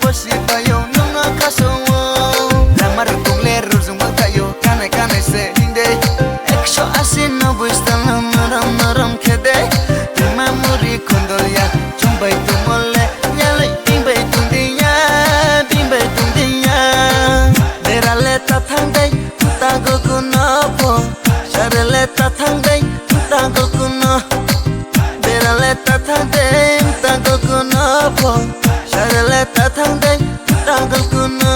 bosi bayo nunga kaso lamar kungle ruzung bakayo kane kane se hinde 180 90 stalam naram naram khede memori kondolya chumbai tumole yale bimbai tundiya derale ta thangdai ta gokuno po sharele ta thangdai ta gokuno derale ta thangdai ta gokuno po sharele ta thangdai ta gokuno